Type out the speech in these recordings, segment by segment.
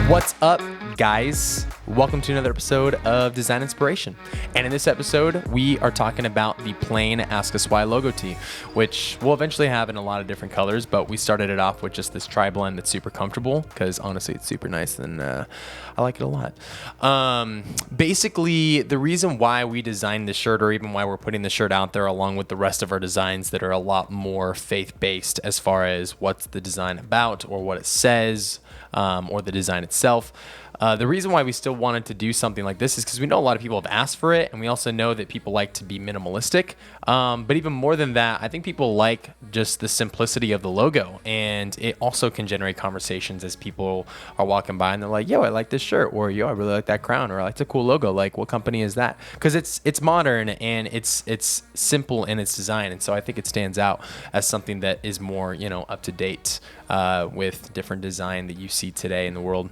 What's up, guys? Welcome to another episode of Design Inspiration. And in this episode, we are talking about the plain Ask Us Why logo tee, which we'll eventually have in a lot of different colors, but we started it off with just this tri-blend that's super comfortable because honestly, it's super nice and I like it a lot. Basically, the reason why we designed this shirt, or even why we're putting the shirt out there along with the rest of our designs that are a lot more faith-based as far as what's the design about or what it says, or the design itself. The reason why we still wanted to do something like this is because we know a lot of people have asked for it, and we also know that people like to be minimalistic. But even more than that, I think people like just the simplicity of the logo, and it also can generate conversations as people are walking by and they're like, yo, I like this shirt, or yo, I really like that crown, or I like the cool logo. Like, what company is that? Because it's modern and it's simple in its design, and so I think it stands out as something that is more, up to date with different design that you see today in the world.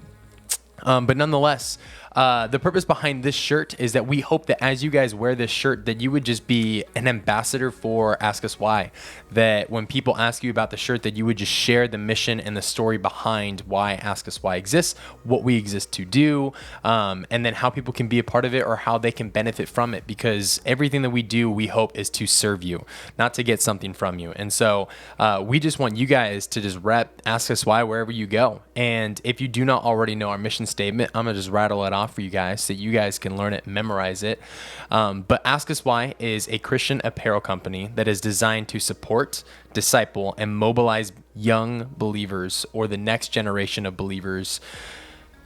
But nonetheless, the purpose behind this shirt is that we hope that as you guys wear this shirt, that you would just be an ambassador for Ask Us Why. That when people ask you about the shirt, that you would just share the mission and the story behind why Ask Us Why exists, what we exist to do, and then how people can be a part of it or how they can benefit from it. Because everything that we do, we hope, is to serve you, not to get something from you. And so we just want you guys to just rep Ask Us Why wherever you go. And if you do not already know our mission statement, I'm going to just rattle it off for you guys so you guys can learn it, memorize it. But Ask Us Why is a Christian apparel company that is designed to support, disciple, and mobilize young believers or the next generation of believers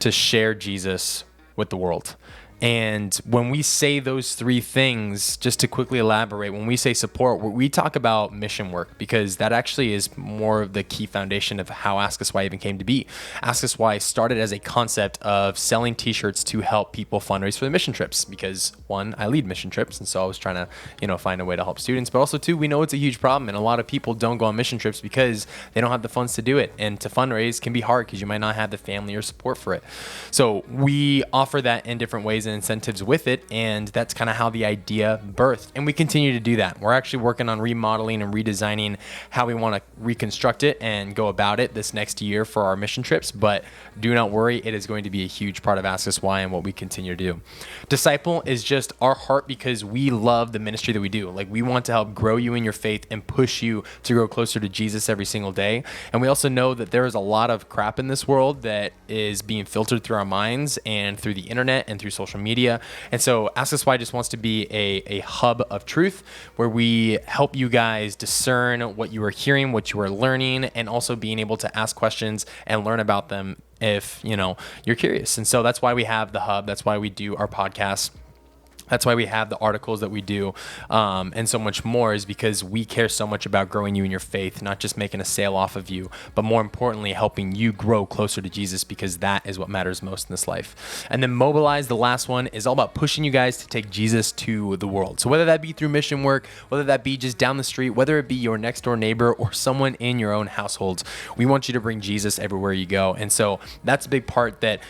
to share Jesus with the world. And when we say those three things, just to quickly elaborate, when we say support, we talk about mission work, because that actually is more of the key foundation of how Ask Us Why even came to be. Ask Us Why started as a concept of selling t-shirts to help people fundraise for the mission trips, because one, I lead mission trips, and so I was trying to, find a way to help students, but also two, we know it's a huge problem, and a lot of people don't go on mission trips because they don't have the funds to do it, and to fundraise can be hard because you might not have the family or support for it. So we offer that in different ways and incentives with it, and that's kind of how the idea birthed, and we continue to do that. We're actually working on remodeling and redesigning how we want to reconstruct it and go about it this next year for our mission trips, but do not worry, it is going to be a huge part of Ask Us Why and what we continue to do. Disciple is just our heart because we love the ministry that we do. Like, we want to help grow you in your faith and push you to grow closer to Jesus every single day. And we also know that there is a lot of crap in this world that is being filtered through our minds and through the internet and through social media. And so Ask Us Why just wants to be a hub of truth where we help you guys discern what you are hearing, what you are learning, and also being able to ask questions and learn about them if you're curious. And so that's why we have the hub. That's why we do our podcast. That's why we have the articles that we do, and so much more, is because we care so much about growing you in your faith, not just making a sale off of you, but more importantly, helping you grow closer to Jesus, because that is what matters most in this life. And then Mobilize, the last one, is all about pushing you guys to take Jesus to the world. So whether that be through mission work, whether that be just down the street, whether it be your next door neighbor or someone in your own household, we want you to bring Jesus everywhere you go. And so that's a big part that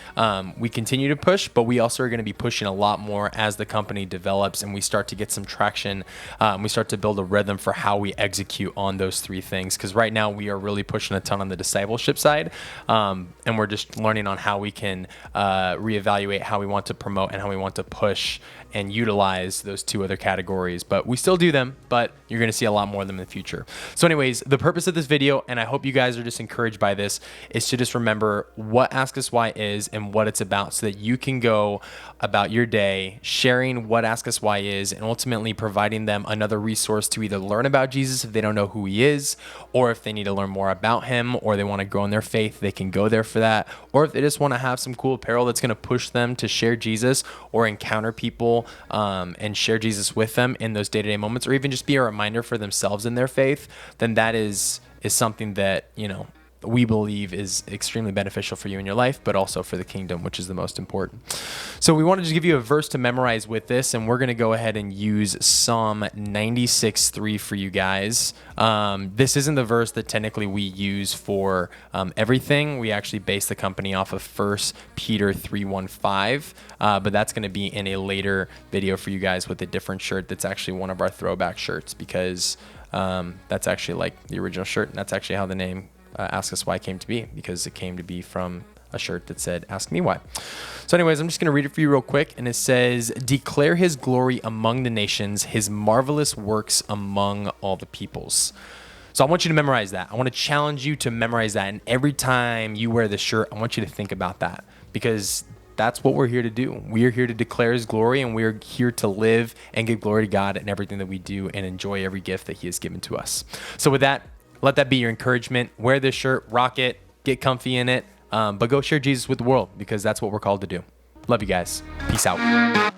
we continue to push, but we also are going to be pushing a lot more as the company develops and we start to get some traction. We start to build a rhythm for how we execute on those three things, because right now we are really pushing a ton on the discipleship side, and we're just learning on how we can reevaluate how we want to promote and how we want to push and utilize those two other categories. But we still do them, but you're going to see a lot more of them in the future. So anyways, the purpose of this video, and I hope you guys are just encouraged by this, is to just remember what Ask Us Why is and what it's about, so that you can go about your day sharing what Ask Us Why is, and ultimately providing them another resource to either learn about Jesus if they don't know who he is, or if they need to learn more about him, or they want to grow in their faith, they can go there for that. Or if they just want to have some cool apparel that's going to push them to share Jesus or encounter people and share Jesus with them in those day-to-day moments, or even just be a reminder for themselves in their faith, then that is something that, we believe is extremely beneficial for you in your life, but also for the kingdom, which is the most important. So we wanted to give you a verse to memorize with this, and we're going to go ahead and use Psalm 96:3 for you guys. This isn't the verse that technically we use for everything. We actually base the company off of 1 Peter 3:1-5, but that's going to be in a later video for you guys with a different shirt that's actually one of our throwback shirts, because that's actually like the original shirt, and that's actually how the name Ask Us Why came to be, because it came to be from a shirt that said, Ask Me Why. So anyways, I'm just going to read it for you real quick. And it says, declare his glory among the nations, his marvelous works among all the peoples. So I want you to memorize that. I want to challenge you to memorize that. And every time you wear the shirt, I want you to think about that, because that's what we're here to do. We are here to declare his glory, and we're here to live and give glory to God in everything that we do and enjoy every gift that he has given to us. So with that, let that be your encouragement. Wear this shirt, rock it, get comfy in it, but go share Jesus with the world, because that's what we're called to do. Love you guys. Peace out.